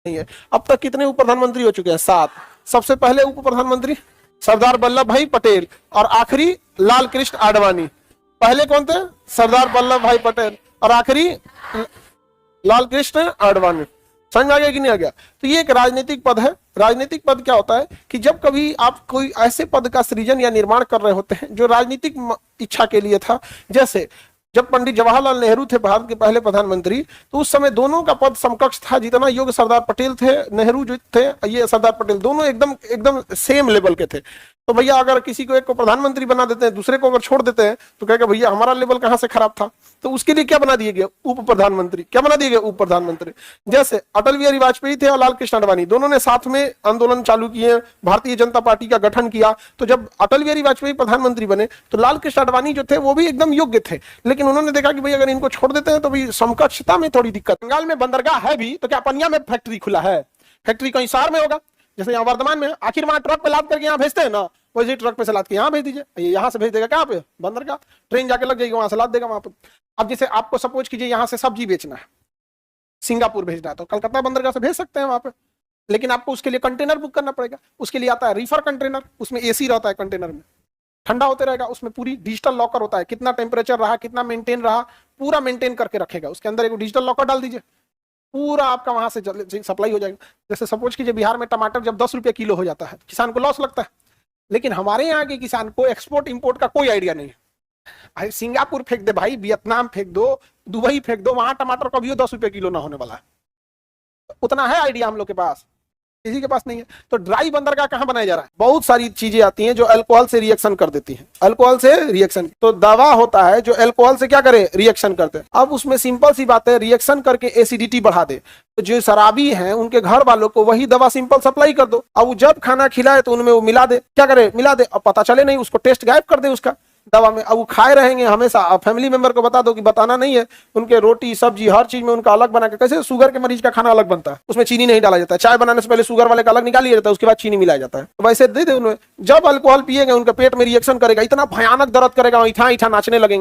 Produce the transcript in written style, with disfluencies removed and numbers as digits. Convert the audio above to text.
नहीं है। अब तक कितने उप प्रधानमंत्री हो चुके हैं? 7। सबसे पहले उप प्रधानमंत्री सरदार वल्लभ भाई पटेल और आखिरी लाल कृष्ण आडवाणी। पहले कौन थे? सरदार वल्लभ भाई पटेल और आखिरी लाल कृष्ण आडवाणी। समझ में आ गया कि नहीं आ गया? तो ये एक राजनीतिक पद है। राजनीतिक पद क्या होता है कि जब कभी आप कोई ऐसे पद का सृजन या निर्माण कर रहे होते हैं जो राजनीतिक इच्छा के लिए था, जैसे जब पंडित जवाहरलाल नेहरू थे भारत के पहले प्रधानमंत्री, तो उस समय दोनों का पद समकक्ष था। जितना योग्य सरदार पटेल थे, नेहरू जो थे, ये सरदार पटेल, दोनों एकदम एकदम सेम लेवल के थे। तो भैया अगर किसी को एक को प्रधानमंत्री बना देते हैं, दूसरे को अगर छोड़ देते हैं, तो कहेगा भैया हमारा लेवल कहां से खराब था। तो उसके लिए क्या बना दिए गए? उप प्रधानमंत्री। क्या बना दिए गए? उप प्रधानमंत्री। जैसे अटल बिहारी वाजपेयी थे और लाल कृष्ण आडवाणी, दोनों ने साथ में आंदोलन चालू किए, भारतीय जनता पार्टी का गठन किया। तो जब अटल बिहारी वाजपेयी प्रधानमंत्री बने तो लाल कृष्ण आडवाणी जो थे वो भी एकदम योग्य थे, लेकिन उन्होंने देखा कि भाई अगर इनको छोड़ देते हैं तो भी समकक्षता में थोड़ी दिक्कत। बंगाल में बंदरगाह है भी, तो क्या पनिया में फैक्ट्री खुला है? फैक्ट्री कहीं शहर में होगा, जैसे यहाँ वर्धमान में। आखिर वहां ट्रक पे लाद करके यहाँ भेजते हैं ना, वैसे ट्रक पे से लाद के यहाँ भेज दीजिए। यहाँ से भेज देगा कहाँ पे? बंदरगाह। ट्रेन जाके लग जाएगी, वहां से लाद देगा वहां पे। अब जैसे आपको सपोज कीजिए यहाँ से सब्जी बेचना है, सिंगापुर भेजना है, तो कलकत्ता बंदरगाह से भेज सकते हैं वहां पे, लेकिन आपको उसके लिए कंटेनर बुक करना पड़ेगा। उसके लिए आता है रीफर कंटेनर, उसमें एसी रहता है कंटेनर में, ठंडा होते रहेगा। उसमें पूरी डिजिटल लॉकर होता है, कितना टेम्परेचर रहा, कितना मेंटेन रहा, पूरा मेंटेन करके रखेगा। उसके अंदर एक डिजिटल लॉकर डाल दीजिए, पूरा आपका वहां से सप्लाई हो जाएगा। जैसे सपोज कीजिए बिहार में टमाटर जब 10 रुपये किलो हो जाता है, किसान को लॉस लगता है, लेकिन हमारे यहाँ के किसान को एक्सपोर्ट इंपोर्ट का कोई आइडिया नहीं है। भाई सिंगापुर फेंक दे, भाई वियतनाम फेंक दो, दुबई फेंक दो, वहां टमाटर कभी 10 रुपये किलो ना होने वाला है। उतना है आइडिया हम लोग के पास, किसी के पास नहीं है। तो ड्राई बंदरगाह कहां बनाया जा रहा है? बहुत सारी चीजें आती हैं जो अल्कोहल से रिएक्शन कर देती हैं। अल्कोहल से रिएक्शन, तो दवा होता है जो अल्कोहल से क्या करे? रिएक्शन करते हैं। अब उसमें सिंपल सी बात है, रिएक्शन करके एसिडिटी बढ़ा दे। तो जो शराबी हैं उनके घर वालों को वही दवा सिंपल सप्लाई कर दो। अब जब खाना खिलाए तो उनमें वो मिला दे, क्या करे? मिला दे। अब पता चले नहीं, उसको टेस्ट गायब कर दे उसका दवा में। अब वो खाए रहेंगे हमेशा। अब फैमिली मेंबर को बता दो कि बताना नहीं है, उनके रोटी सब्जी हर चीज में उनका अलग बना के। कैसे शुगर के मरीज का खाना अलग बनता है, उसमें चीनी नहीं डाला जाता है। चाय बनाने से पहले शुगर वाले का अलग निकाल लिया जाता है, उसके बाद चीनी मिलाया जाता है। तो वैसे दे दे उन्हें। जब अल्कोहल पिएगा उनके पेट में रिएक्शन करेगा, इतना भयानक दर्द करेगा, इठा इठा नाचने लगेंगे।